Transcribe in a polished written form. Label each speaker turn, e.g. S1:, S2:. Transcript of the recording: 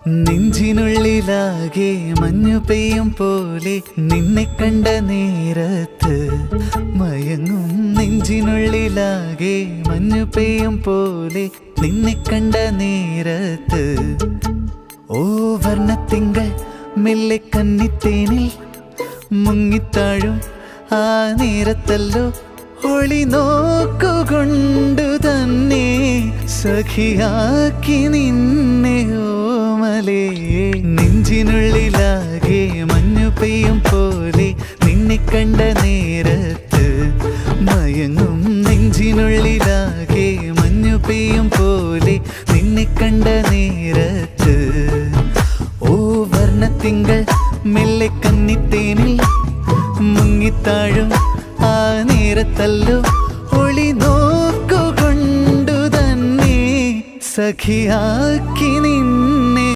S1: നെഞ്ചിനുള്ളിലാകെ മഞ്ഞു പെയ്യും പോലെ നിന്നെ കണ്ട നേരത്ത് മയങ്ങും. നെഞ്ചിനുള്ളിലാകെ മഞ്ഞു പെയ്യും പോലെ നിന്നെ കണ്ട നേരത്ത് ഓ വർണ്ണത്തിങ്കൾ മെല്ലെ കന്നിത്തേനിൽ മുങ്ങിത്താഴും ആ നേരത്തല്ലോ ഒളി നോക്കുകൊണ്ടു തന്നെ സഖിയാക്കി നിന്നെ ഓമലേ. നെഞ്ചിനുള്ളിലാകെ മഞ്ഞു പെയ്യും പോലെ നിന്നെ കണ്ട നേരത്ത് മയങ്ങും. നെഞ്ചിനുള്ളിലാകെ മഞ്ഞു പെയ്യും പോലെ നിന്നെ കണ്ട നേരത്ത് ഓ വർണ്ണത്തിങ്കൾ മെല്ലെ കന്നിത്തേനിൽ മുങ്ങിത്താഴും ആ നേരത്തല്ലോ ഒളി നോക്കുകൊണ്ടു തന്നെ സഖിയാക്കി നിന്നെ